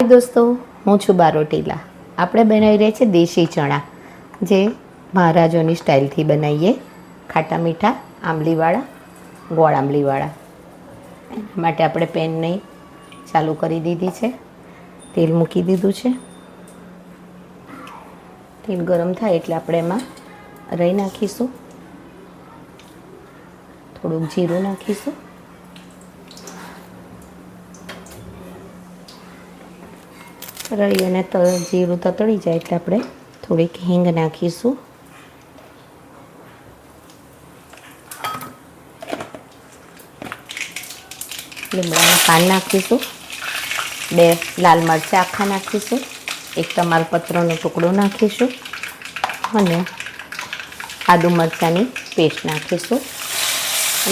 દોસ્તો, હું છું બારોટીલા. આપણે બનાવી રહ્યા છીએ દેશી ચણા, જે મહારાજોની સ્ટાઇલથી બનાવીએ. ખાટા મીઠા આંબલીવાળા, ગોળ આંબલીવાળા. એના માટે આપણે પેનને ચાલુ કરી દીધી છે, તેલ મૂકી દીધું છે. તેલ ગરમ થાય એટલે આપણે એમાં રાઈ નાખીશું, થોડુંક જીરું નાખીશું, રાઈ અને જીરું તતળી જાય એટલે આપણે થોડીક હિંગ નાખીશું. લીમડાના પાન નાખીશું, 2 લાલ મરચાં આખા નાખીશું, 1 તમાલપત્રનો ટુકડો નાખીશું અને આદુ મરચાંની પેસ્ટ નાખીશું.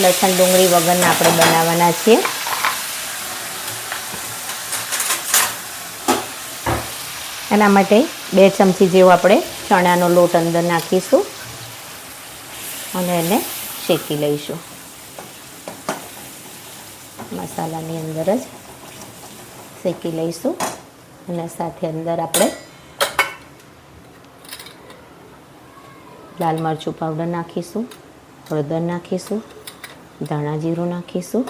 લસણ ડુંગળી વગરના આપણે બનાવવાના છીએ. એના માટે 2 ચમચી જેવો આપણે ચણાનો લોટ અંદર નાખીશું અને એને શેકી લઈશું. મસાલાની અંદર જ શેકી લઈશું અને સાથે અંદર આપણે લાલ મરચું પાવડર નાખીશું, હળદર નાખીશું, ધાણા જીરું નાખીશું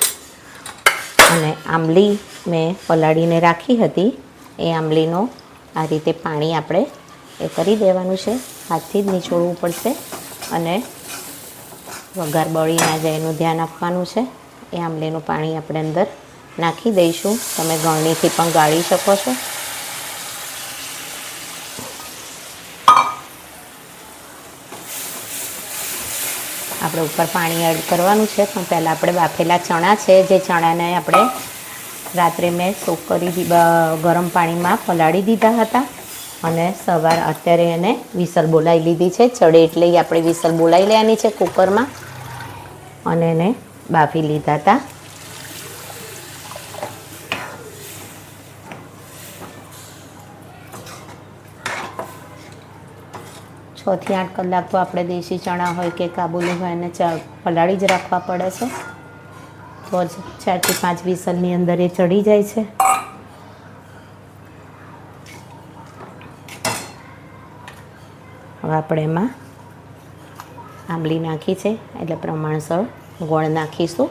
અને આંબલી મેં પલાળીને રાખી હતી એ આંબલીનો આ રીતે પાણી આપણે એ કરી દેવાનું છે. હાથથી જ નીચોડવું પડશે અને વઘાર બળી ના જાય એનું ધ્યાન આપવાનું છે. એ આંબલીનું પાણી આપણે અંદર નાખી દઈશું. તમે ગળણીથી પણ ગાળી શકો છો. આપણે ઉપર પાણી એડ કરવાનું છે, પણ પહેલાં આપણે બાફેલા ચણા છે, જે ચણાને આપણે રાત્રે મેં સોક કરી ગરમ પાણીમાં પલાળી દીધા હતા અને અત્યારે એને વિસલ બોલાવી લીધી છે. ચડે એટલે આપણે વિસલ બોલાવી લેવાની છે કુકરમાં અને એને બાફી લીધા હતા. છ થી 8 કલાક તો આપણે દેશી ચણા હોય કે કાબુલી હોય એને પલાળી જ રાખવા પડે છે, તો જ 4 થી 5 વિસલની અંદર એ ચડી જાય છે. હવે આપણે એમાં આંબલી નાખી છે એટલે પ્રમાણસર ગોળ નાખીશું.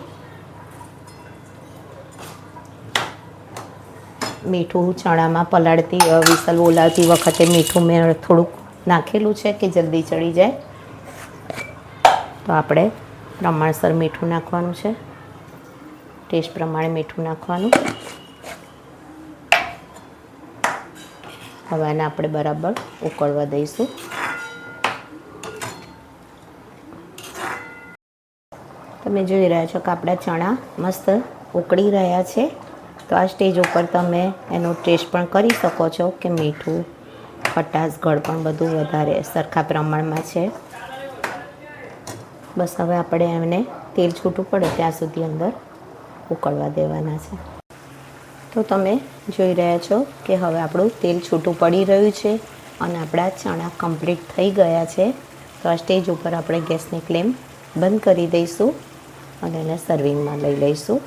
મીઠું ચણામાં પલાળતી વિસલ બોલાવતી વખતે મીઠું મેં થોડુંક નાખેલું છે કે જલ્દી ચડી જાય, તો આપણે પ્રમાણસર મીઠું નાખવાનું છે. ટેસ્ટ પ્રમાણે મીઠું નાખવાનું. હવે આને આપણે બરાબર ઉકળવા દઈશું. તમે જોઈ રહ્યા છો કે આપણા ચણા મસ્ત ઉકળી રહ્યા છે. તો આ સ્ટેજ ઉપર તમે એનો ટેસ્ટ પણ કરી શકો છો કે મીઠું, ખટાશ, ગળ પણ બધું વધારે સરખા પ્રમાણમાં છે. બસ હવે આપણે એમને તેલ છૂટું પડે ત્યાં સુધી અંદર ઉકળવા દેવાના છે. તો તમે જોઈ રહ્યા છો કે હવે આપણું તેલ છૂટું પડી રહ્યું છે અને આપણા ચણા કમ્પ્લીટ થઈ ગયા છે. તો આ સ્ટેજ ઉપર આપણે ગેસની ફ્લેમ બંધ કરી દઈશું અને એને સર્વિંગમાં લઈ લઈશું.